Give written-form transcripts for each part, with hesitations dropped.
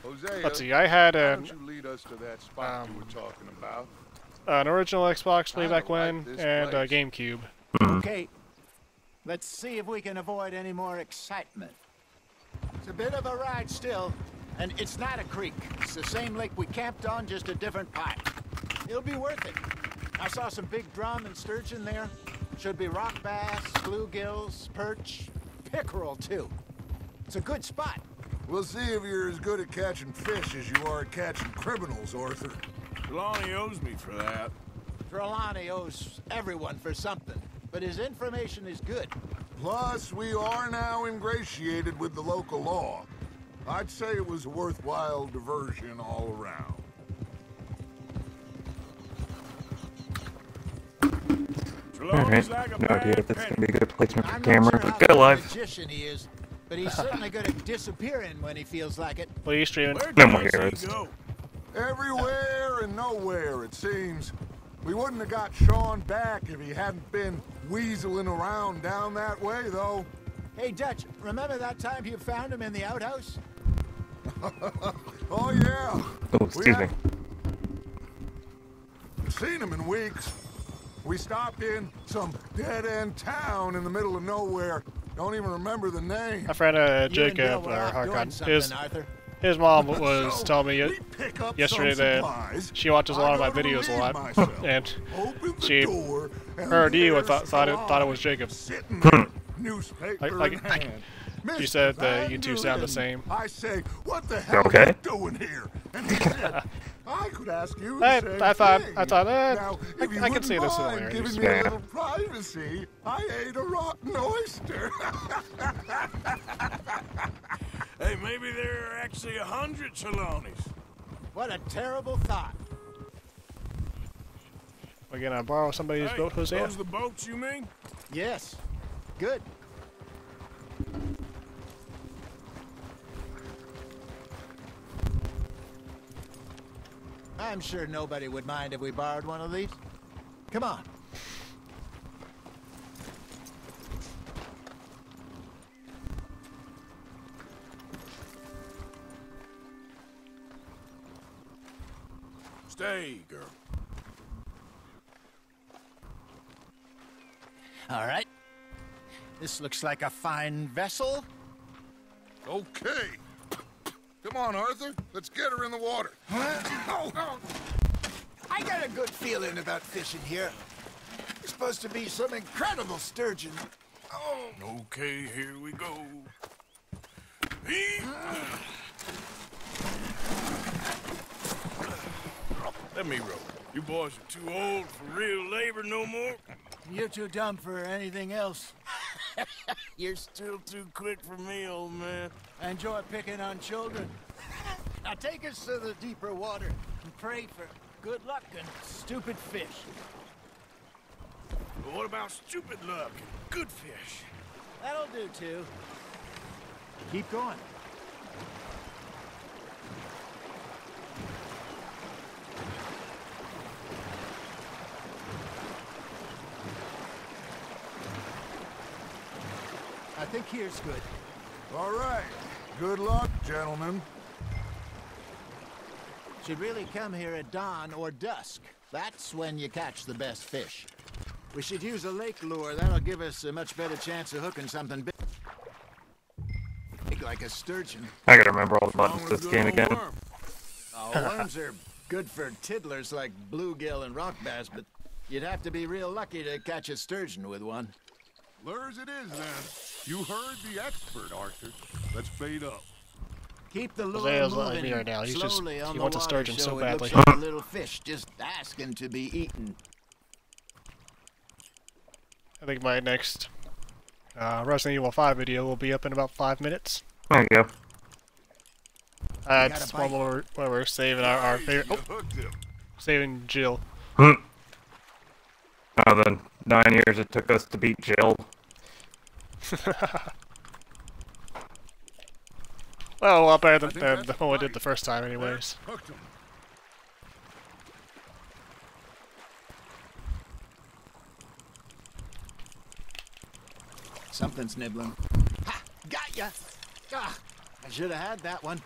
Hosea, let's see. I had why don't you lead us to that spot you were talking about? an original Xbox way I back like when, this and a place. GameCube. Okay, let's see if we can avoid any more excitement. It's a bit of a ride still, and it's not a creek. It's the same lake we camped on, just a different pipe. It'll be worth it. I saw some big drum and sturgeon there. Should be rock bass, bluegills, perch, pickerel too. It's a good spot. We'll see if you're as good at catching fish as you are at catching criminals, Arthur. Trelawney owes me for that. Trelawney owes everyone for something, but his information is good. Plus, we are now ingratiated with the local law. I'd say it was a worthwhile diversion all around. Trelawney's Alright, like a no idea bad if this is penny. gonna be a good placement for I'm the camera, not sure but how go good a live. magician he is, but he's certainly good at disappearing when he feels like it. What are you streaming? Where No more does he heroes. go? Everywhere and nowhere, it seems. We wouldn't have got Sean back if he hadn't been weaseling around down that way, though. Hey, Dutch, remember that time you found him in the outhouse? Oh, yeah. Oh, excuse me. Seen him in weeks. We stopped in some dead-end town in the middle of nowhere. Don't even remember the name. My friend You and Bill Jacob, were or off doing Harkon, something, Arthur. his mom was So, telling me we pick up yesterday some that supplies. she watches a lot of I my go to videos a relieve lot, myself. and Open the she door, and heard you and there's thought it Trelawney was Jacob. sitting there, newspaper Like- in like- hand. She "Mr. said that Van you two sound the Newton." same. I say, what the hell Okay. are you doing here? And he said, I could ask you the I same thought, thing. I thought, Now, if you I can see wouldn't the mind similarities. giving me Yeah. a little privacy, I ate a rotten oyster. Hey, maybe there are actually 100 Trelawneys. What a terrible thought. We're gonna borrow somebody's Hey, boat, Hosea? those the boats you mean? Yes. Good. I'm sure nobody would mind if we borrowed one of these. Come on. Stay, girl. All right. This looks like a fine vessel. Okay. Come on, Arthur. Let's get her in the water. I got a good feeling about fishing here. There's supposed to be some incredible sturgeon. Oh, Okay, here we go. Eat. Let me row. You boys are too old for real labor no more. you're too dumb for anything else. You're still too quick for me, old man. I enjoy picking on children. Now take us to the deeper water and pray for good luck and stupid fish. But what about stupid luck and good fish? That'll do too. Keep going. I think here's good. All right. Good luck, gentlemen. Should really come here at dawn or dusk. That's when you catch the best fish. We should use a lake lure. That'll give us a much better chance of hooking something big like a sturgeon. I gotta remember all the buttons Long to this as game good again. old worm. Worms are good for tiddlers like bluegill and rock bass, but you'd have to be real lucky to catch a sturgeon with one. Lures it is, then. You heard the expert, Arthur. Let's bait up. Keep the lure Hosea's letting moving me right now. He's just- slowly on he the wants a water sturgeon so it badly. looks like a little fish just asking to be eaten. I think my next Resident Evil 5 video will be up in about 5 minutes. There you go. It's got a one where we're saving our Nice, favorite. you Oh, hooked him. saving Jill. Oh, the 9 years it took us to beat Jill. Well, a lot better I think than that's the one we did right. the first time, There, anyways. hooked him. Something's nibbling. Ha! Got ya! Ah, I should have had that one.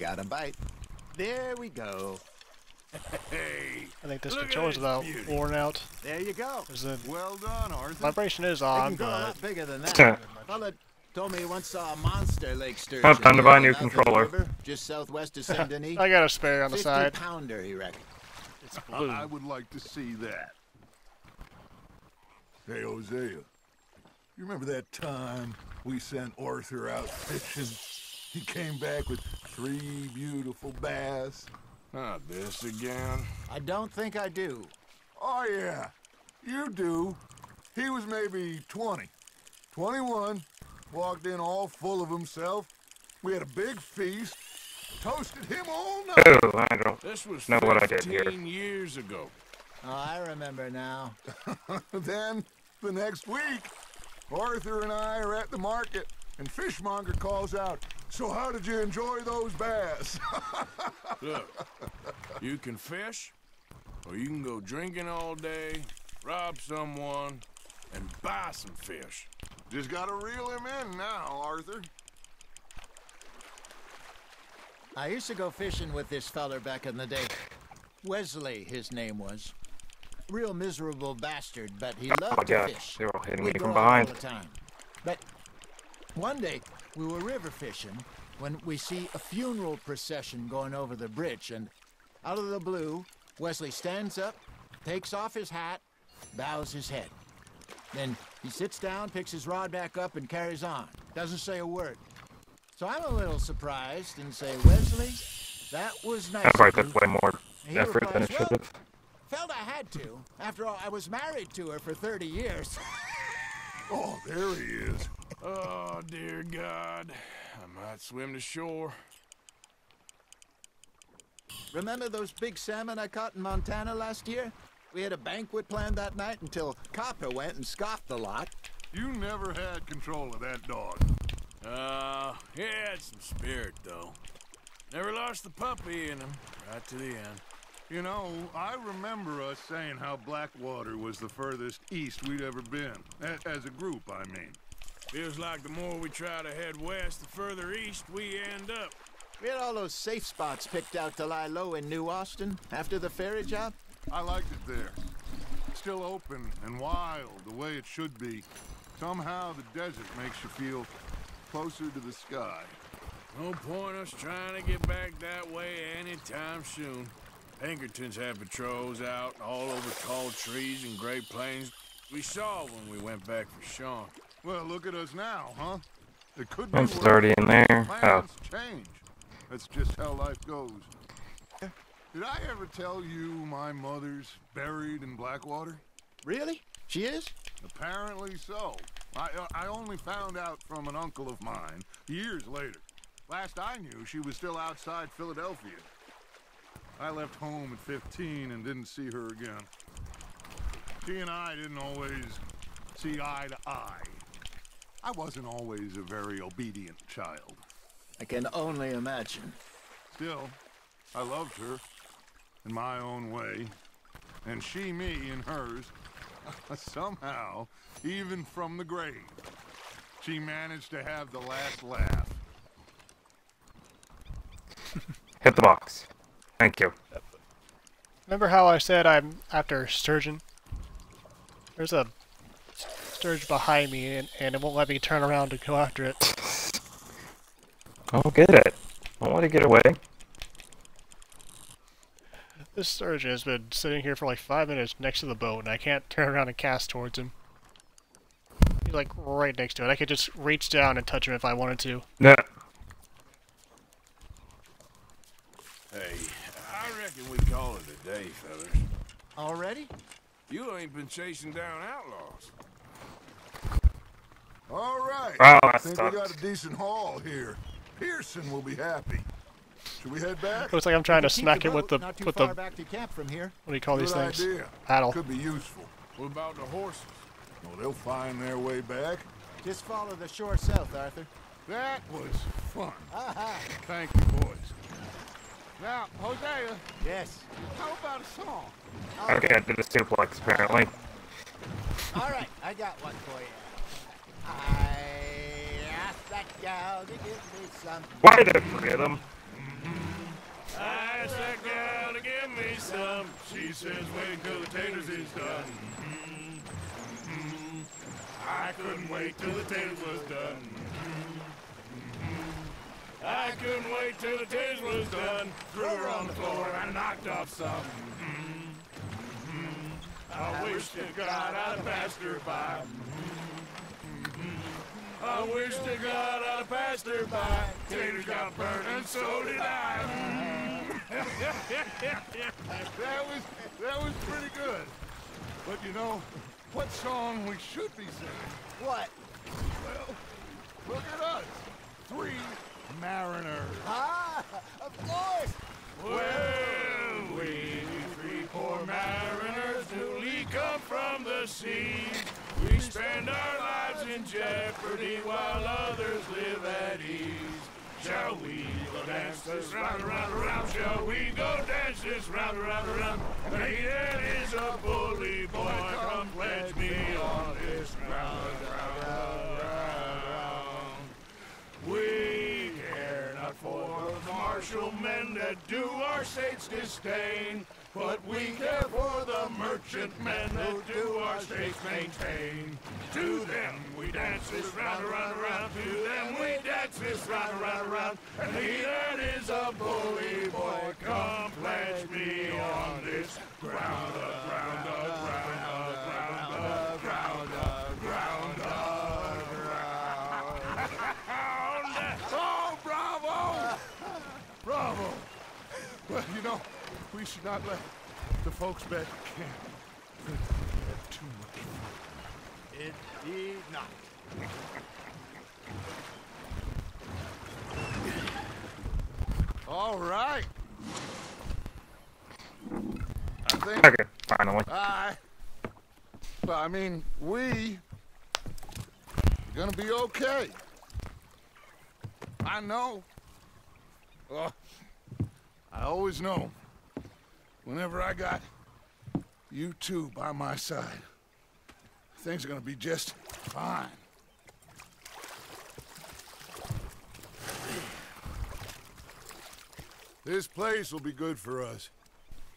Got a bite. There we go. Hey, I think this look at controller's this about beauty. worn out. There you go. There's a Well done, Arthur. vibration is They on, can grow a but lot bigger than that. Fella told me he once saw a monster lake sturgeon. time to buy a new near the controller. River, just southwest of Saint Denis. I got a spare on the side. 50-pounder, he reckons. It's blue. I would like to see that. Hey, Hosea. You remember that time we sent Arthur out fishing? He came back with 3 beautiful bass. Not this again. I don't think I do. Oh, yeah. You do. He was maybe 20. 21. Walked in all full of himself. We had a big feast. Toasted him all night. Oh, I don't This was know what I did here. 15 years ago. Oh, I remember now. Then, the next week, Arthur and I are at the market, and Fishmonger calls out, "So how did you enjoy those bass?" Look, you can fish, or you can go drinking all day, rob someone, and buy some fish. Just gotta reel him in now, Arthur. I used to go fishing with this feller back in the day. Wesley, his name was. Real miserable bastard, but he loved Oh, to God. fish. They were all hitting me We'd from go out all behind. the time. But one day, we were river fishing when we see a funeral procession going over the bridge, and out of the blue, Wesley stands up, takes off his hat, bows his head. Then he sits down, picks his rod back up, and carries on. Doesn't say a word. So I'm a little surprised and say, "Wesley, that was nice I probably of you." took way more He effort than it replies, should have. Felt I had to. After all, I was married to her for 30 years. Oh, there he is. Oh, dear God. I might swim to shore. Remember those big salmon I caught in Montana last year? We had a banquet planned that night until Copper went and scoffed the lot. You never had control of that dog. He had some spirit, though. Never lost the puppy in him, right to the end. You know, I remember us saying how Blackwater was the furthest east we'd ever been. As a group, I mean. Feels like the more we try to head west, the further east we end up. We had all those safe spots picked out to lie low in New Austin after the ferry job. I liked it there. Still open and wild, the way it should be. Somehow the desert makes you feel closer to the sky. No point us trying to get back that way anytime soon. Pinkertons had patrols out all over tall trees and Great Plains. We saw when we went back for Sean. Well, look at us now, huh? It could be Once it's worse. already in there. Oh, Plans change. That's just how life goes. Did I ever tell you my mother's buried in Blackwater? Really? She is? Apparently so. I only found out from an uncle of mine years later. Last I knew, she was still outside Philadelphia. I left home at 15 and didn't see her again. She and I didn't always see eye to eye. I wasn't always a very obedient child. I can only imagine. Still, I loved her in my own way, and she me in hers. Somehow, even from the grave, she managed to have the last laugh. hit the box. Thank you. Remember how I said I'm after sturgeon? There's a sturgeon behind me, and it won't let me turn around to go after it. I'll get it. I'll let it get away. This sturgeon has been sitting here for like 5 minutes next to the boat, and I can't turn around and cast towards him. He's like right next to it. I could just reach down and touch him if I wanted to. No. Hey, I reckon we call it a day, fellas. Already? You ain't been chasing down outlaws. All right. Oh, I that think we got sucks. a decent haul here. Pearson will be happy. Should we head back? Looks like I'm trying to Keep smack the him with boat the not too far what back to camp from here. do you call these Good things? idea. Paddle. Could be useful. What about the horses? Well, they'll find their way back. Just follow the shore south, Arthur. That was fun. Aha! Thank you, boys. Now, Hosea, Yes. how about a song? Okay, I did a suplex apparently. All right, I got one for you. I asked that gal to give me some. Why did I forget him? I asked that gal to give me some. She says wait till the taters is done. I couldn't wait till the taters was done. I couldn't wait till the taters was done. Threw her on the floor and knocked off some. I wish to God I'd passed her by. I wish to God I'd passed her by. Taters got burned and so did I. That was pretty good. But you know, what song we should be singing? What? Well, look at us. 3 mariners. Ah, of course. Well, we 3 poor mariners newly come from the sea. We spend our lives in jeopardy while others live at ease. Shall we go dance this round, around, around? Shall we go dance this round, around, around? Hey, that is a bully boy. Come pledge me on this round, round, round. We care not for the martial men that do our state's disdain, but we care for the merchant men that do our states maintain. To them we dance this round, around, around. To them we dance this round, around, around. And he that is a bully boy, come pledge me on this ground, ground, ground, ground, ground, ground, ground, ground. Oh, bravo! Bravo! Well, you know, we should not let the folks back at camp have too much fun. Indeed not. All right. I think Okay, finally. I mean, we are gonna be okay. I know. I always know. Whenever I got you two by my side, things are gonna be just fine. This place will be good for us.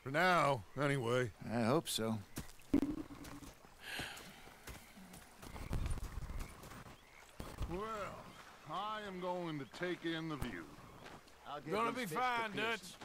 For now, anyway. I hope so. Well, I am going to take in the view. I'll give Gonna these be sticks to fine, Pearson. Dutch.